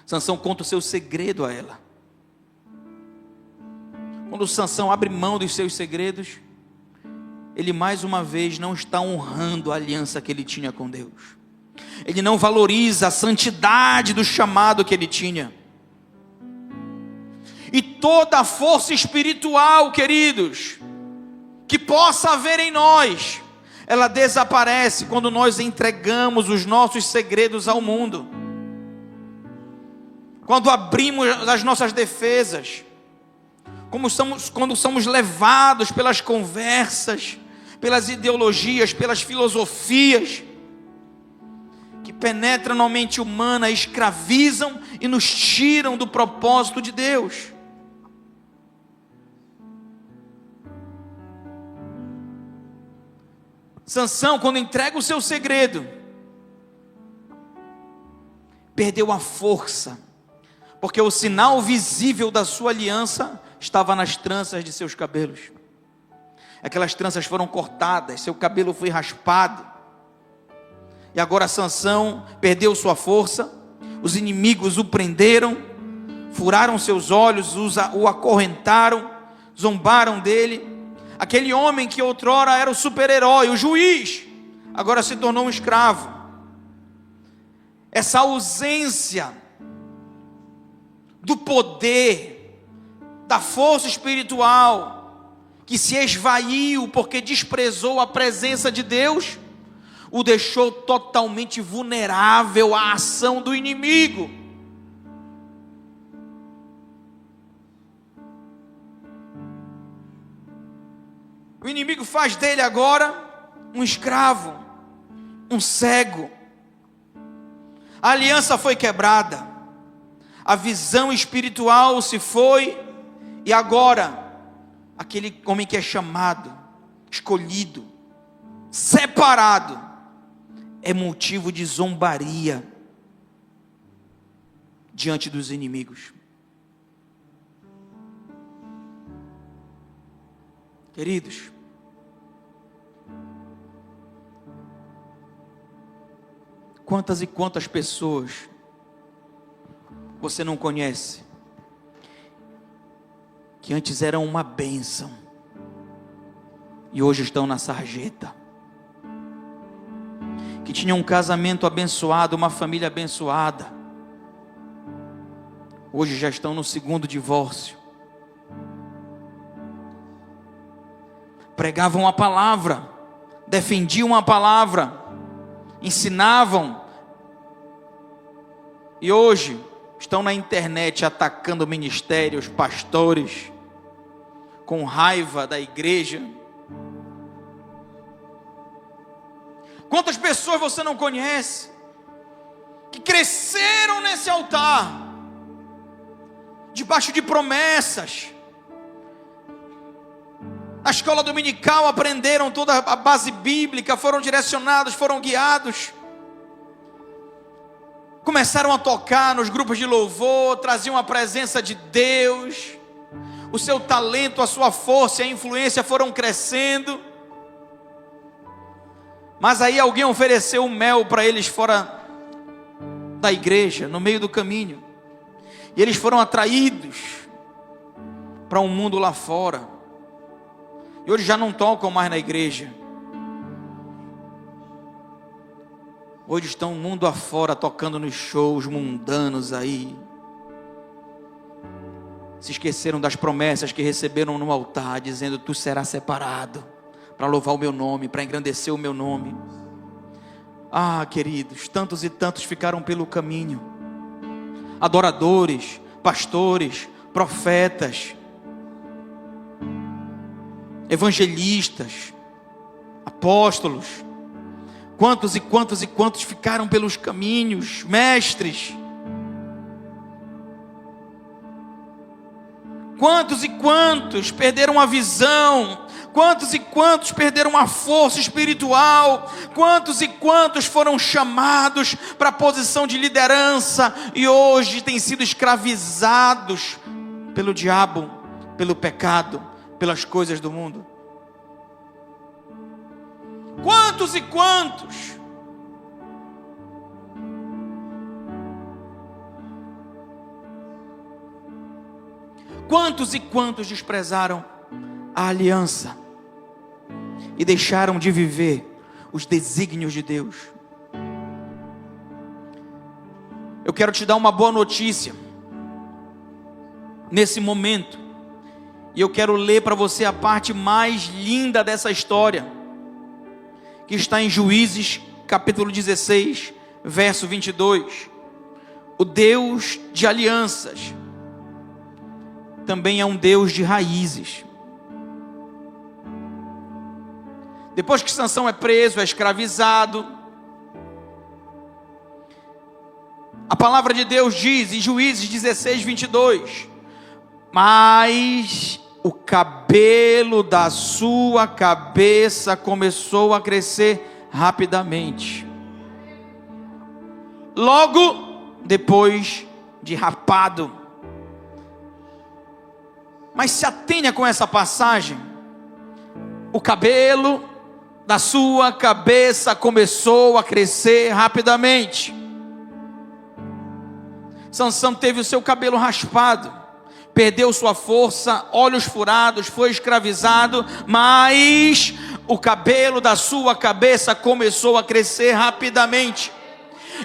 Sansão conta o seu segredo a ela. Quando Sansão abre mão dos seus segredos, ele mais uma vez não está honrando a aliança que ele tinha com Deus. Ele não valoriza a santidade do chamado que ele tinha. E toda a força espiritual, queridos, que possa haver em nós, ela desaparece quando nós entregamos os nossos segredos ao mundo. Quando abrimos as nossas defesas, quando somos levados pelas conversas, pelas ideologias, pelas filosofias, que penetram na mente humana, escravizam e nos tiram do propósito de Deus. Sansão, quando entrega o seu segredo, perdeu a força, porque o sinal visível da sua aliança estava nas tranças de seus cabelos. Aquelas tranças foram cortadas, seu cabelo foi raspado, e agora Sansão perdeu sua força. Os inimigos o prenderam, furaram seus olhos, o acorrentaram, zombaram dele. Aquele homem que outrora era o super-herói, o juiz, agora se tornou um escravo. Essa ausência do poder, da força espiritual, que se esvaiu porque desprezou a presença de Deus, o deixou totalmente vulnerável à ação do inimigo. O inimigo faz dele agora um escravo, um cego. A aliança foi quebrada, a visão espiritual se foi, e agora, aquele homem que é chamado, escolhido, separado, é motivo de zombaria diante dos inimigos. Queridos, quantas e quantas pessoas você não conhece, que antes eram uma bênção, e hoje estão na sarjeta, que tinham um casamento abençoado, uma família abençoada, hoje já estão no segundo divórcio. Pregavam a palavra, defendiam a palavra, ensinavam, e hoje estão na internet atacando ministérios, pastores, com raiva da igreja. Quantas pessoas você não conhece, que cresceram nesse altar, debaixo de promessas, na escola dominical aprenderam toda a base bíblica, foram direcionados, foram guiados, começaram a tocar nos grupos de louvor, traziam a presença de Deus, o seu talento, a sua força e a influência foram crescendo, mas aí alguém ofereceu um mel para eles fora da igreja, no meio do caminho, e eles foram atraídos para um mundo lá fora, e hoje já não tocam mais na igreja, hoje estão mundo afora, tocando nos shows mundanos aí, se esqueceram das promessas que receberam no altar, dizendo: tu serás separado, para louvar o meu nome, para engrandecer o meu nome. Ah, queridos, tantos e tantos ficaram pelo caminho, adoradores, pastores, profetas, evangelistas, apóstolos, quantos e quantos e quantos ficaram pelos caminhos, mestres, quantos e quantos perderam a visão, quantos e quantos perderam a força espiritual, quantos e quantos foram chamados para a posição de liderança e hoje têm sido escravizados pelo diabo, pelo pecado, pelas coisas do mundo. Quantos e quantos quantos e quantos desprezaram a aliança e deixaram de viver os desígnios de Deus. Eu quero te dar uma boa notícia nesse momento, e eu quero ler para você a parte mais linda dessa história, que que está em Juízes, capítulo 16, verso 22. O Deus de alianças também é um Deus de raízes. Depois que Sansão é preso, é escravizado, a palavra de Deus diz em Juízes 16, 22: mas o cabelo da sua cabeça começou a crescer rapidamente, logo depois de rapado. Mas se atenha com essa passagem: o cabelo da sua cabeça começou a crescer rapidamente. Sansão teve o seu cabelo raspado, perdeu sua força, olhos furados, foi escravizado, mas o cabelo da sua cabeça começou a crescer rapidamente.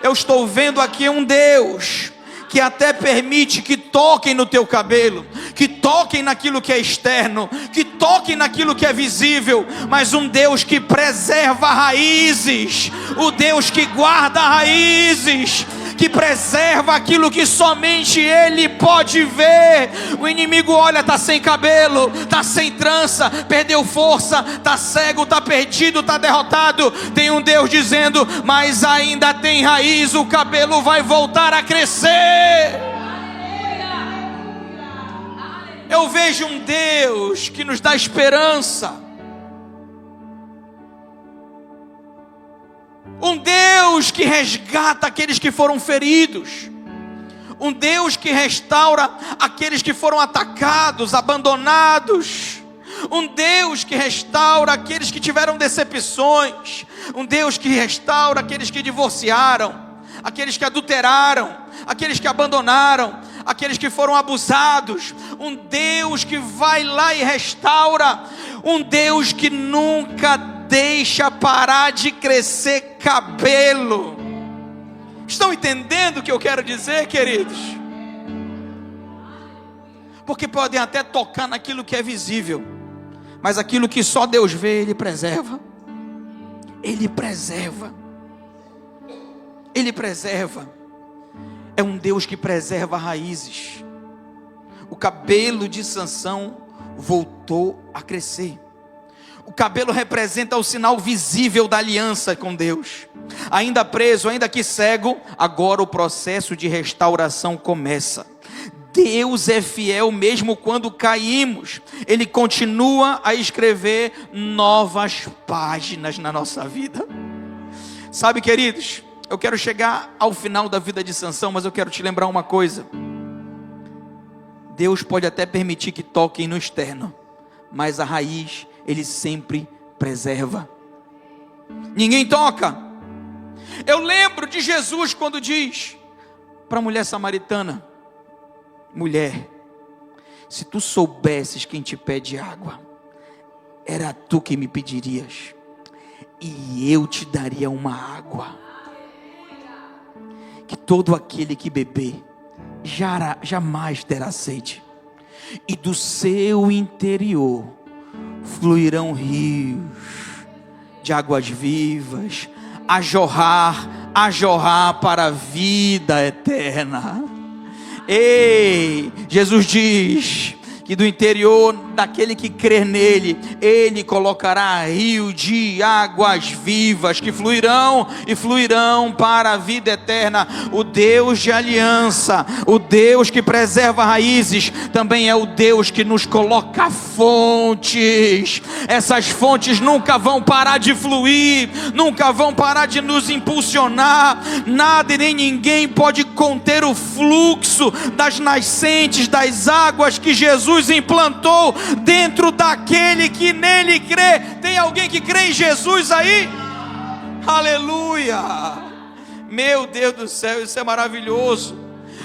Eu estou vendo aqui um Deus que até permite que toquem no teu cabelo, que toquem naquilo que é externo, que toquem naquilo que é visível, mas um Deus que preserva raízes, o Deus que guarda raízes, que preserva aquilo que somente Ele pode ver. O inimigo olha, está sem cabelo, está sem trança, perdeu força, está cego, está perdido, está derrotado. Tem um Deus dizendo: mas ainda tem raiz, o cabelo vai voltar a crescer. Eu vejo um Deus que nos dá esperança, um Deus que resgata aqueles que foram feridos, um Deus que restaura aqueles que foram atacados, abandonados, um Deus que restaura aqueles que tiveram decepções, um Deus que restaura aqueles que divorciaram, aqueles que adulteraram, aqueles que abandonaram, aqueles que foram abusados, um Deus que vai lá e restaura, um Deus que nunca deixa parar de crescer cabelo. Estão entendendo o que eu quero dizer, queridos? Porque podem até tocar naquilo que é visível, mas aquilo que só Deus vê, Ele preserva. Ele preserva. Ele preserva. É um Deus que preserva raízes. O cabelo de Sansão voltou a crescer. O cabelo representa o sinal visível da aliança com Deus. Ainda preso, ainda que cego, agora o processo de restauração começa. Deus é fiel mesmo quando caímos. Ele continua a escrever novas páginas na nossa vida. Sabe, queridos, eu quero chegar ao final da vida de Sansão, mas eu quero te lembrar uma coisa. Deus pode até permitir que toquem no externo, mas a raiz Ele sempre preserva. Ninguém toca. Eu lembro de Jesus quando diz para a mulher samaritana: mulher, se tu soubesses quem te pede água, era tu que me pedirias, e eu te daria uma água que todo aquele que beber jamais terá sede, e do seu interior fluirão rios de águas vivas, a jorrar para a vida eterna. Ei, Jesus diz que do interior daquele que crer nele, Ele colocará rio de águas vivas que fluirão e fluirão para a vida eterna. O Deus de aliança, o Deus que preserva raízes, também é o Deus que nos coloca fontes. Essas fontes nunca vão parar de fluir, nunca vão parar de nos impulsionar. Nada e nem ninguém pode conter o fluxo das nascentes, das águas que Jesus implantou dentro daquele que nele crê. Tem alguém que crê em Jesus aí? Aleluia! Meu Deus do céu, isso é maravilhoso.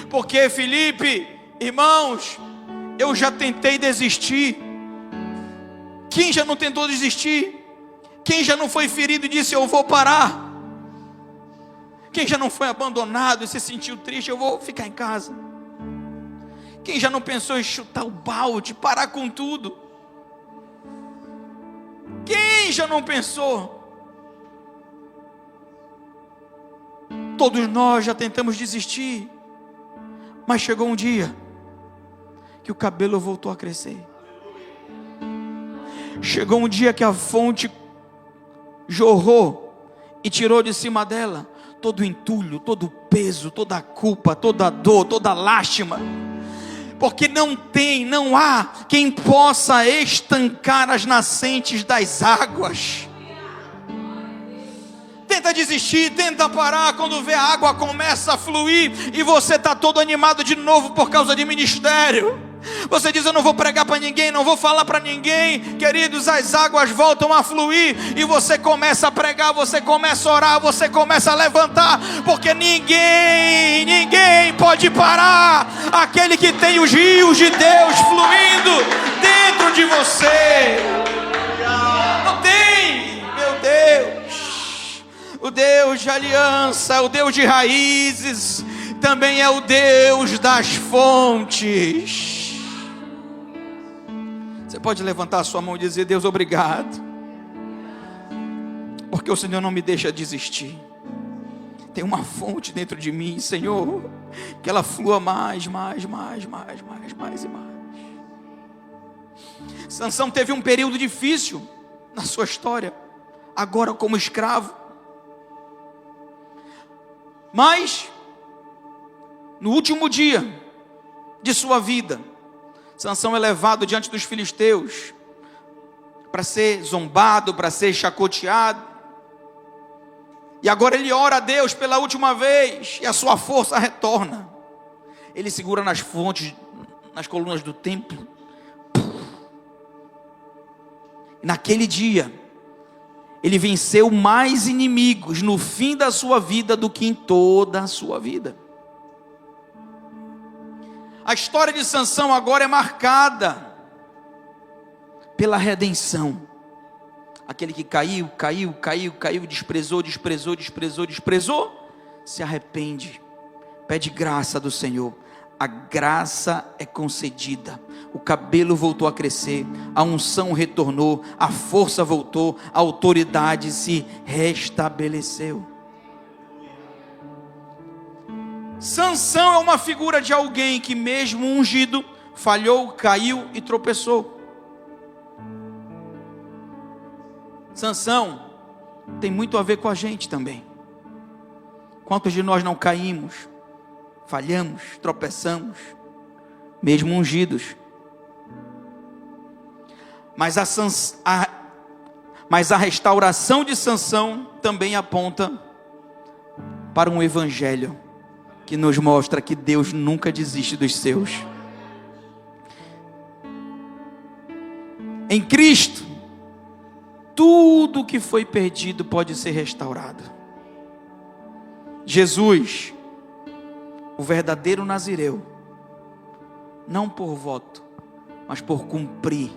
Porque, Felipe, irmãos, eu já tentei desistir. Quem já não tentou desistir? Quem já não foi ferido e disse: eu vou parar? Quem já não foi abandonado e se sentiu triste: eu vou ficar em casa? Quem já não pensou em chutar o balde, parar com tudo? Quem já não pensou? Todos nós já tentamos desistir, mas chegou um dia que o cabelo voltou a crescer. Chegou um dia que a fonte jorrou e tirou de cima dela todo o entulho, todo o peso, toda a culpa, toda a dor, toda a lástima. Porque não há quem possa estancar as nascentes das águas. Tenta desistir, tenta parar, quando vê a água começa a fluir e você está todo animado de novo por causa de ministério. Você diz: eu não vou pregar para ninguém, não vou falar para ninguém. Queridos, as águas voltam a fluir e você começa a pregar, você começa a orar, você começa a levantar, porque ninguém pode parar aquele que tem os rios de Deus fluindo dentro de você. Não tem, meu Deus. O Deus de aliança, o Deus de raízes, também é o Deus das fontes. Você pode levantar a sua mão e dizer: Deus, obrigado, porque o Senhor não me deixa desistir. Tem uma fonte dentro de mim, Senhor, que ela flua mais e mais. Sansão teve um período difícil na sua história, agora como escravo. Mas, no último dia de sua vida, Sansão é levado diante dos filisteus para ser zombado, para ser chacoteado. E agora ele ora a Deus pela última vez e a sua força retorna. Ele segura nas fontes, nas colunas do templo. E naquele dia, ele venceu mais inimigos no fim da sua vida do que em toda a sua vida. A história de Sansão agora é marcada pela redenção. Aquele que caiu, desprezou, se arrepende, pede graça do Senhor. A graça é concedida, o cabelo voltou a crescer, a unção retornou, a força voltou, a autoridade se restabeleceu. Sansão é uma figura de alguém que, mesmo ungido, falhou, caiu e tropeçou. Sansão tem muito a ver com a gente também. Quantos de nós não caímos, falhamos, tropeçamos, mesmo ungidos? Mas a restauração de Sansão também aponta para um evangelho que nos mostra que Deus nunca desiste dos seus. Em Cristo, tudo que foi perdido pode ser restaurado. Jesus, o verdadeiro nazireu, não por voto, mas por cumprir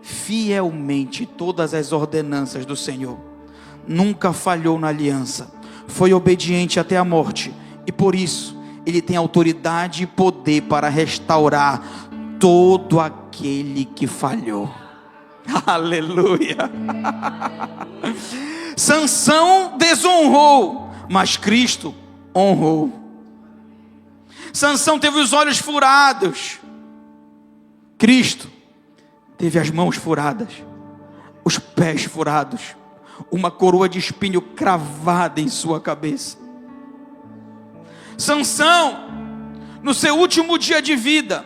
fielmente todas as ordenanças do Senhor, nunca falhou na aliança, foi obediente até a morte, e por isso ele tem autoridade e poder para restaurar todo aquele que falhou. Aleluia. Sansão desonrou, mas Cristo honrou. Sansão teve os olhos furados, Cristo teve as mãos furadas, os pés furados, uma coroa de espinho cravada em sua cabeça. Sansão, no seu último dia de vida,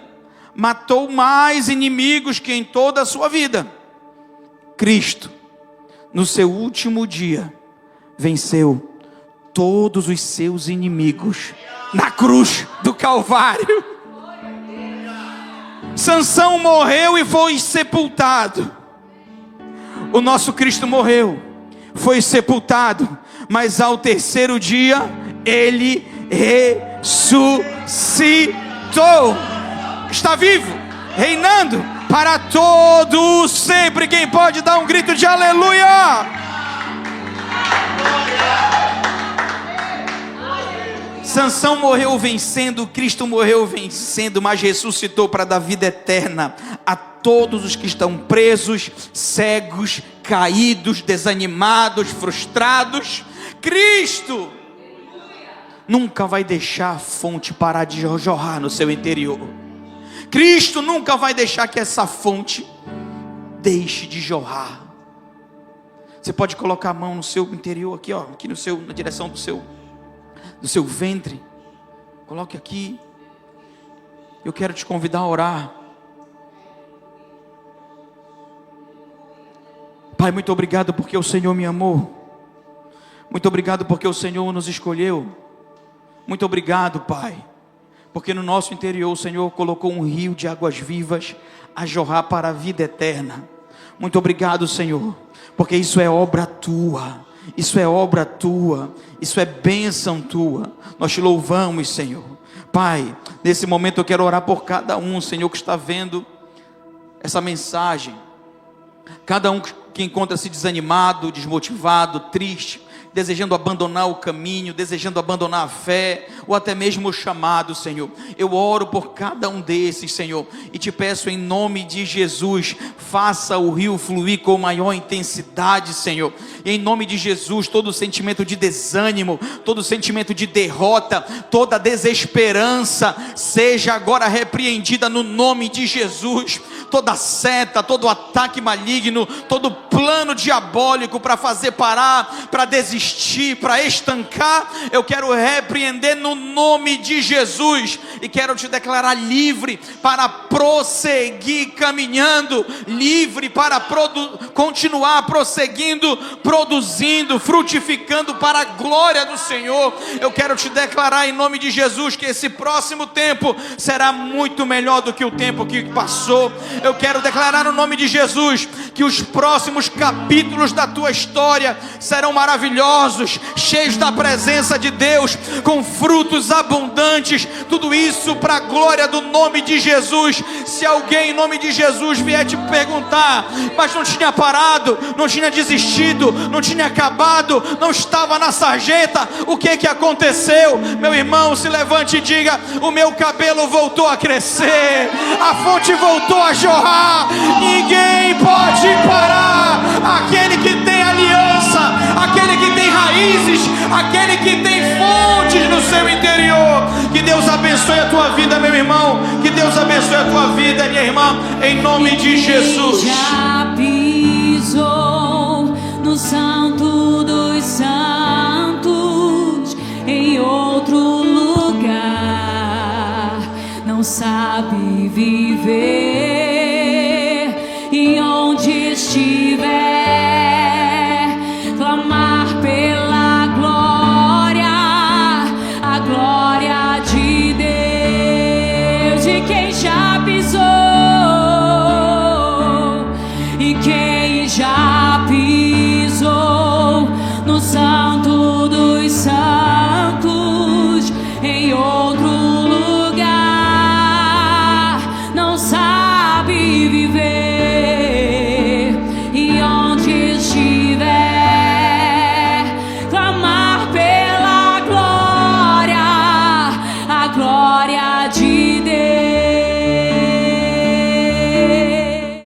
matou mais inimigos que em toda a sua vida. Cristo, no seu último dia, venceu todos os seus inimigos na cruz do Calvário. Sansão morreu e foi sepultado. O nosso Cristo morreu, foi sepultado, mas ao terceiro dia ele ressuscitou. Está vivo, reinando para todo sempre. Quem pode dar um grito de aleluia? Sansão morreu vencendo, Cristo morreu vencendo, mas ressuscitou para dar vida eterna a todos os que estão presos, cegos, caídos, desanimados, frustrados. Cristo nunca vai deixar a fonte parar de jorrar no seu interior. Cristo nunca vai deixar que essa fonte deixe de jorrar. Você pode colocar a mão no seu interior aqui, ó, aqui no seu, na direção do seu ventre. Coloque aqui. Eu quero te convidar a orar. Pai, muito obrigado porque o Senhor me amou. Muito obrigado porque o Senhor nos escolheu. Muito obrigado, Pai, porque no nosso interior o Senhor colocou um rio de águas vivas a jorrar para a vida eterna. Muito obrigado, Senhor, porque isso é obra tua. Isso é obra tua. Isso é bênção tua. Nós te louvamos, Senhor. Pai, nesse momento eu quero orar por cada um, Senhor, que está vendo essa mensagem. Cada um que encontra-se desanimado, desmotivado, triste, desejando abandonar o caminho, desejando abandonar a fé, ou até mesmo o chamado, Senhor. Eu oro por cada um desses, Senhor, e te peço em nome de Jesus, faça o rio fluir com maior intensidade, Senhor. E em nome de Jesus, todo sentimento de desânimo, todo sentimento de derrota, toda desesperança, seja agora repreendida no nome de Jesus. Toda seta, todo ataque maligno, todo plano diabólico para fazer parar, para desistir, para estancar, eu quero repreender no nome de Jesus, e quero te declarar livre para prosseguir caminhando, livre para continuar prosseguindo, produzindo, frutificando para a glória do Senhor. Eu quero te declarar em nome de Jesus que esse próximo tempo será muito melhor do que o tempo que passou. Eu quero declarar no nome de Jesus que os próximos capítulos da tua história serão maravilhosos, cheios da presença de Deus, com frutos abundantes, tudo isso para a glória do nome de Jesus. Se alguém em nome de Jesus vier te perguntar, mas não tinha parado, não tinha desistido, não tinha acabado, não estava na sarjeta, o que aconteceu? Meu irmão, se levante e diga: o meu cabelo voltou a crescer, a fonte voltou a jorrar. Ninguém pode parar aquele que tem aliança, aquele que tem raízes, aquele que tem fontes no seu interior. Que Deus abençoe a tua vida, meu irmão. Que Deus abençoe a tua vida, minha irmã, em nome de Jesus. Já pisou no santo dos santos, em outro lugar, não sabe viver